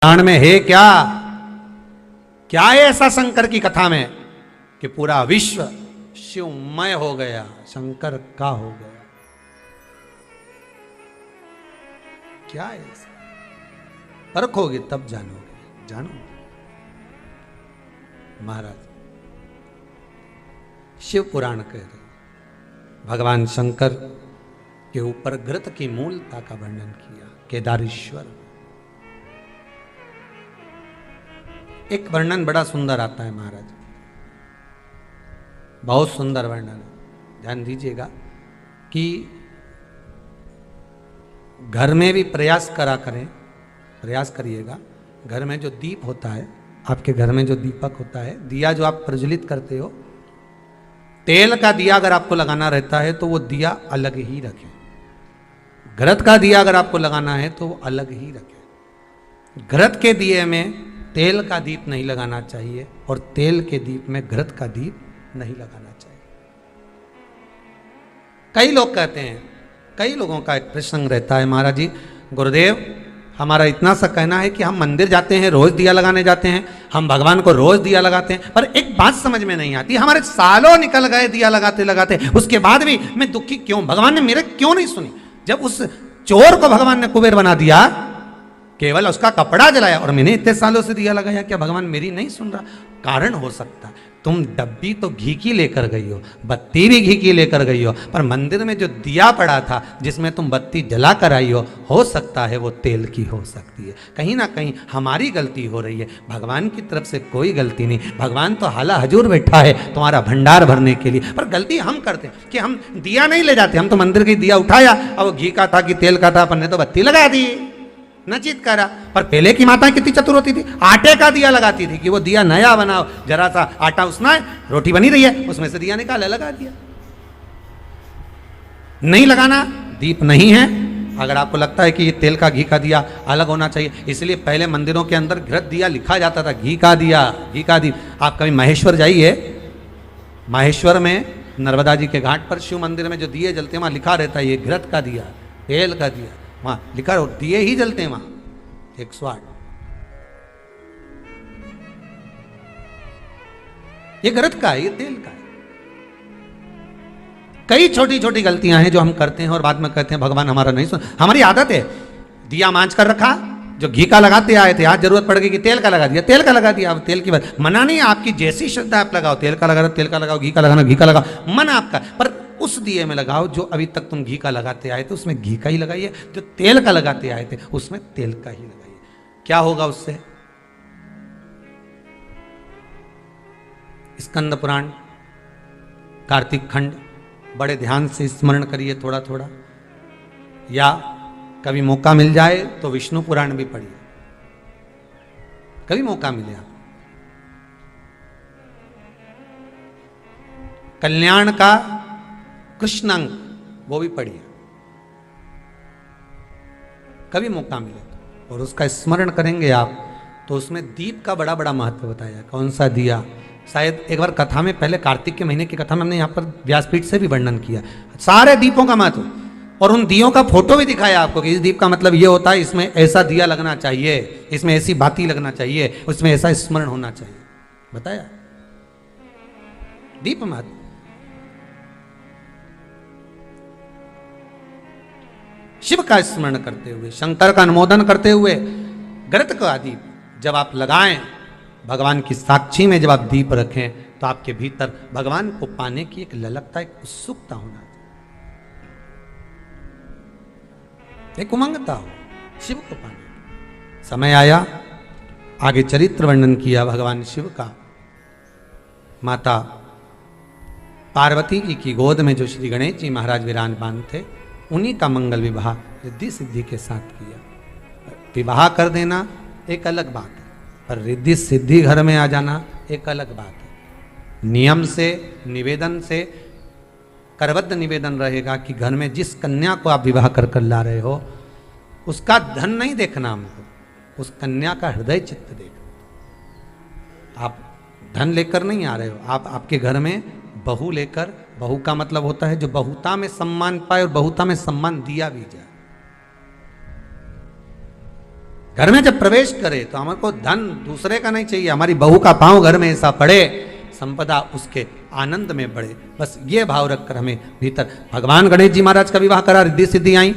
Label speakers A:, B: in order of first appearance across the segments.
A: पुराण में है क्या? क्या है ऐसा शंकर की कथा में कि पूरा विश्व शिवमय हो गया, शंकर का हो गया? क्या है ऐसा? परखोगे तब जानोगे। जानो महाराज, शिव पुराण कह रहे भगवान शंकर के ऊपर घृत की मूलता का वर्णन किया। केदारेश्वर एक वर्णन बड़ा सुंदर आता है महाराज, बहुत सुंदर वर्णन है। ध्यान दीजिएगा कि घर में भी प्रयास करा करें, प्रयास करिएगा। घर में जो दीप होता है, आपके घर में जो दीपक होता है, दिया जो आप प्रज्वलित करते हो, तेल का दिया अगर आपको लगाना रहता है तो वो दिया अलग ही रखें। घृत का दिया अगर आपको लगाना है तो वो अलग ही रखें। घृत के दिए में तेल का दीप नहीं लगाना चाहिए और तेल के दीप में घृत का दीप नहीं लगाना चाहिए। कई लोग कहते हैं, कई लोगों का एक प्रसंग रहता है, महाराज जी गुरुदेव हमारा इतना सा कहना है कि हम मंदिर जाते हैं, रोज दिया लगाने जाते हैं, हम भगवान को रोज दिया लगाते हैं, पर एक बात समझ में नहीं आती, हमारे सालों निकल गए दिया लगाते लगाते, उसके बाद भी मैं दुखी क्यों? भगवान ने मेरे क्यों नहीं सुनी? जब उस चोर को भगवान ने कुबेर बना दिया, केवल उसका कपड़ा जलाया, और मैंने इतने सालों से दिया लगाया, क्या भगवान मेरी नहीं सुन रहा? कारण हो सकता है तुम डब्बी तो घी की लेकर गई हो, बत्ती भी घी की लेकर गई हो, पर मंदिर में जो दिया पड़ा था जिसमें तुम बत्ती जला कर आई हो सकता है वो तेल की हो सकती है। कहीं ना कहीं हमारी गलती हो रही है, भगवान की तरफ से कोई गलती नहीं। भगवान तो हाला हजूर बैठा है तुम्हारा भंडार भरने के लिए, पर गलती हम करते हैं कि हम दिया नहीं ले जाते। हम तो मंदिर की दिया उठाया, अब वो घी का था कि तेल का था, अपन ने तो बत्ती लगा दी, नचित करा। पर पहले की माताएं कितनी चतुर होती थी, आटे का दिया लगाती थी कि वो दिया नया बनाओ, जरा सा आटा उसना है, रोटी बनी रही है, उसमें से दिया निकाला, लगा दिया। नहीं लगाना, दीप नहीं है। अगर आपको लगता है कि ये तेल का घी का दिया अलग होना चाहिए, इसलिए पहले मंदिरों के अंदर घृत दिया लिखा जाता था, घी का दिया, घी का दीप। आप कभी महेश्वर जाइए, महेश्वर में नर्मदा जी के घाट पर शिव मंदिर में जो दिए जलते हैं वहां लिखा रहता है ये घृत का दिया, तेल का दिया, वहां लिखा हो, दिए ही जलते हैं वहां 108। ये घृत का है, ये तेल का है। कई छोटी छोटी गलतियां हैं जो हम करते हैं और बाद में कहते हैं भगवान हमारा नहीं सुन। हमारी आदत है, दिया मांझ कर रखा, जो घी का लगाते आए थे, आज जरूरत पड़ गई कि तेल का लगा दिया, तेल का लगा दिया। अब तेल की बात मना नहीं, आपकी जैसी श्रद्धा आप लगाओ, तेल का लगा, तेल का लगाओ, घी का लगाना, घी का लगाओ, मन आपका, पर उस दिए में लगाओ जो अभी तक तुम घी का लगाते आए थे उसमें घी का ही लगाइए, जो तेल का लगाते आए थे उसमें तेल का ही लगाइए। क्या होगा उससे? स्कंद पुराण, कार्तिक खंड बड़े ध्यान से स्मरण करिए थोड़ा थोड़ा, या कभी मौका मिल जाए तो विष्णु पुराण भी पढ़िए, कभी मौका मिले आप। कल्याण का कृष्णांक वो भी पढ़िए, कभी मौका मिले तो, और उसका स्मरण करेंगे आप तो उसमें दीप का बड़ा बड़ा महत्व बताया। कौन सा दिया, शायद एक बार कथा में, पहले कार्तिक के महीने की कथा में हमने यहाँ पर व्यासपीठ से भी वर्णन किया सारे दीपों का महत्व, और उन दियों का फोटो भी दिखाया आपको कि इस दीप का मतलब ये होता है, इसमें ऐसा दिया लगना चाहिए, इसमें ऐसी बाती लगना चाहिए, उसमें ऐसा स्मरण होना चाहिए, बताया दीप महत्व। शिव का स्मरण करते हुए, शंकर का अनुमोदन करते हुए, घृत का दीप जब आप लगाएं, भगवान की साक्षी में जब आप दीप रखें तो आपके भीतर भगवान को पाने की एक ललकता, एक उत्सुकता होना, एक उमंगता हो शिव को पाने। समय आया, आगे चरित्र वर्णन किया भगवान शिव का। माता पार्वती जी की गोद में जो श्री गणेश जी महाराज विराजमान थे, उन्हीं का मंगल विवाह रिद्धि सिद्धि के साथ किया। विवाह कर देना एक अलग बात है, पर रिद्धि सिद्धि घर में आ जाना एक अलग बात है। नियम से, निवेदन से, करबद्ध निवेदन रहेगा कि घर में जिस कन्या को आप विवाह कर कर ला रहे हो उसका धन नहीं देखना हमको, उस कन्या का हृदय चित्त देखना। आप धन लेकर नहीं आ रहे हो, आप आपके घर में बहू लेकर, बहू का मतलब होता है जो बहुता में सम्मान पाए और बहुता में सम्मान दिया भी जाए। घर में जब प्रवेश करे तो हमारे को धन दूसरे का नहीं चाहिए, हमारी बहू का पांव घर में ऐसा पड़े, संपदा उसके आनंद में बढ़े। बस ये भाव रखकर हमें भीतर, भगवान गणेश जी महाराज का विवाह करा, रिद्धि सिद्धि आई,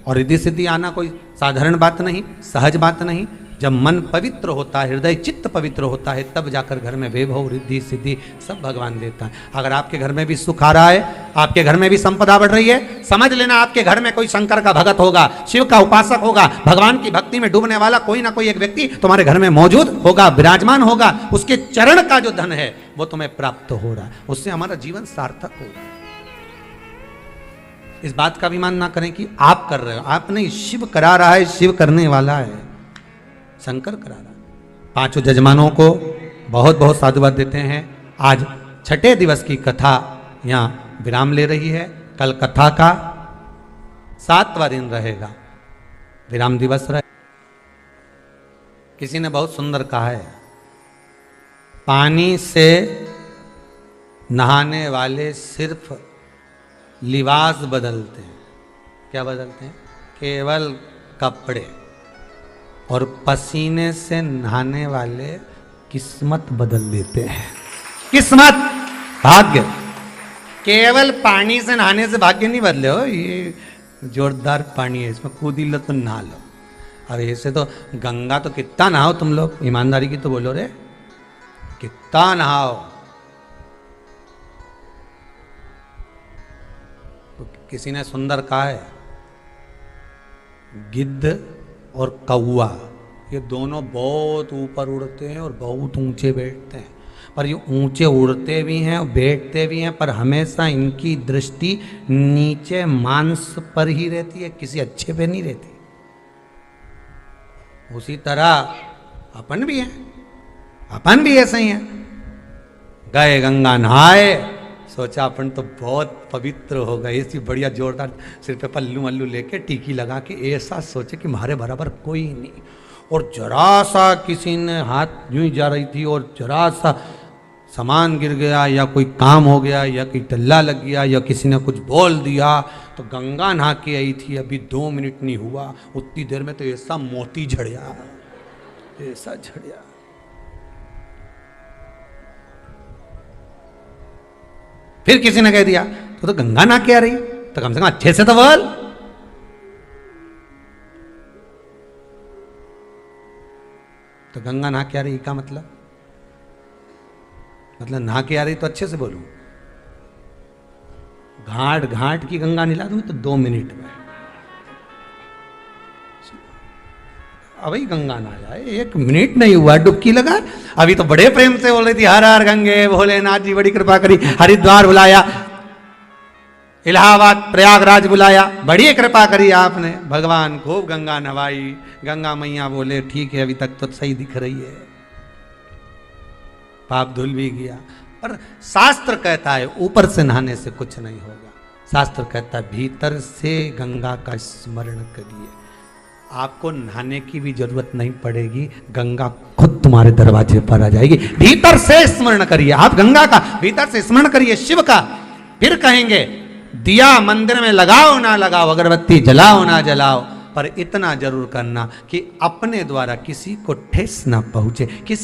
A: और रिद्धि सिद्धि आना कोई साधारण बात नहीं, सहज बात नहीं। जब मन पवित्र होता है, हृदय चित्त पवित्र होता है, तब जाकर घर में वैभव रिद्धि सिद्धि सब भगवान देता है। अगर आपके घर में भी सुख आ रहा है, आपके घर में भी संपदा बढ़ रही है, समझ लेना आपके घर में कोई शंकर का भगत होगा, शिव का उपासक होगा, भगवान की भक्ति में डूबने वाला कोई ना कोई एक व्यक्ति तुम्हारे घर में मौजूद होगा, विराजमान होगा। उसके चरण का जो धन है वो तुम्हें प्राप्त हो रहा है, उससे हमारा जीवन सार्थक होगा। इस बात का अभिमान ना करें कि आप कर रहे हो, आप नहीं, शिव करा रहा है, शिव करने वाला है, शंकर करा रहा है। पांचों जजमानों को बहुत बहुत साधुवाद देते हैं। आज छठे दिवस की कथा यहाँ विराम ले रही है। कल कथा का 7वां दिन रहेगा, विराम दिवस रहे। किसी ने बहुत सुंदर कहा है, पानी से नहाने वाले सिर्फ लिबास बदलते हैं। क्या बदलते हैं? केवल कपड़े। और पसीने से नहाने वाले किस्मत बदल देते हैं। किस्मत, भाग्य। केवल पानी से नहाने से भाग्य नहीं बदले हो, ये जोरदार पानी है, इसमें कूद लो तो नहा लो। अब ऐसे तो गंगा तो कितना नहाओ तुम लोग, ईमानदारी की तो बोलो रे, कितना नहाओ। तो किसी ने सुंदर कहा है, गिद्ध और कौवा ये दोनों बहुत ऊपर उड़ते हैं और बहुत ऊंचे बैठते हैं, पर ये ऊंचे उड़ते भी हैं और बैठते भी हैं, पर हमेशा इनकी दृष्टि नीचे मांस पर ही रहती है, किसी अच्छे पे नहीं रहती। उसी तरह अपन भी हैं, अपन भी ऐसे ही हैं। गए गंगा नहाए, सोचा अपन तो बहुत पवित्र हो गए, ऐसी बढ़िया जोरदार सिर पे पल्लू मल्लू लेके टीकी लगा के, ऐसा सोचे कि हमारे बराबर कोई नहीं। और जरा सा किसी ने हाथ यूं ही जा रही थी और जरा सा सामान गिर गया या कोई काम हो गया या कोई टल्ला लग गया या किसी ने कुछ बोल दिया, तो गंगा नहा के आई थी, अभी 2 मिनट नहीं हुआ, उतनी देर में तो ऐसा मोती झड़िया, ऐसा झड़िया। फिर किसी ने कह दिया तो गंगा नहा के आ रही, तो कम से कम अच्छे से तो बोल। तो गंगा नहा के आ रही का मतलब नहा के आ रही तो अच्छे से बोलूं। घाट घाट की गंगा निला दूं तो 2 मिनट में, अभी गंगा ना जाए, 1 मिनट नहीं हुआ डुबकी लगा। अभी तो बड़े प्रेम से बोल रही थी, हर हर गंगे भोलेनाथ जी बड़ी कृपा करी, हरिद्वार बुलाया, इलाहाबाद प्रयागराज बुलाया, बड़ी कृपा करी आपने, भगवान खूब गंगा नवाई। गंगा मैया बोले ठीक है अभी तक तो सही दिख रही है, पाप धुल भी गया। पर शास्त्र कहता है ऊपर से नहाने से कुछ नहीं होगा, शास्त्र कहता है भीतर से गंगा का स्मरण करिए। आपको नहाने की भी जरूरत नहीं पड़ेगी, गंगा खुद तुम्हारे दरवाजे पर आ जाएगी। भीतर से स्मरण करिए, आप गंगा का भीतर से स्मरण करिए, शिव का। फिर कहेंगे दिया मंदिर में लगाओ ना लगाओ, अगरबत्ती जलाओ ना जलाओ, पर इतना जरूर करना कि अपने द्वारा किसी को ठेस ना पहुंचे, किसी